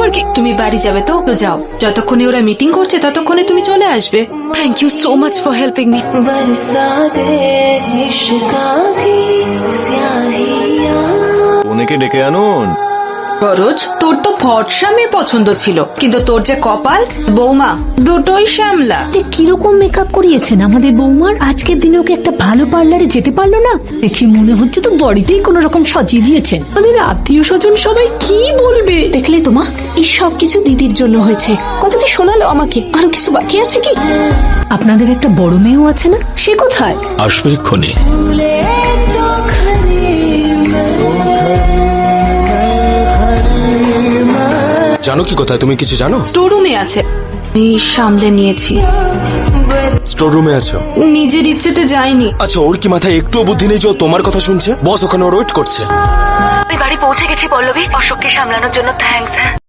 আবার কি? তুমি বাড়ি যাবে তো তো যাও, যতক্ষণে ওরা মিটিং করছে ততক্ষণে তুমি চলে আসবে। Thank you so much for helping me. ওনাকে ডেকে আনুন। বরজ, তোর তো ফর্সা মেয়ে পছন্দ ছিল, কিন্তু তোর যে কপাল, বৌমা দুটোই শ্যামলা। কিরকম মেকআপ করিয়েছেন আমাদের বৌমার? আজকের দিনে ওকে একটা ভালো পার্লারে যেতে পারলো না? দেখে মনে হচ্ছে তো বাড়িতেই কোন রকম সাজিয়ে দিয়েছেন। আমাদের আত্মীয় স্বজন সবাই কি বলবে? দেখলে তো মা, এই সব কিছু দিদির জন্য হয়েছে। কত কি শোনালো আমাকে, আরো কিছু বাকি আছে কি? আপনাদের একটা বড় মেয়েও আছে না, সে কোথায়? আসবে এক্ষুনি। জানো কি কোথায়? তুমি কিছু জানো? স্টোর রুমে আছে, আমি সামলে নিয়েছি। স্টোর রুমে আছো? নিজের ইচ্ছেতে যাইনি। আচ্ছা, ওর কি মাথায় একটুও বুদ্ধি নেই যে ও তোমার কথা শুনছে? বস ওখানে ওর ওয়েট করছে। আমি বাড়ি পৌঁছে গেছি পল্লবী, অশোককে সামলানোর জন্য থ্যাঙ্কস।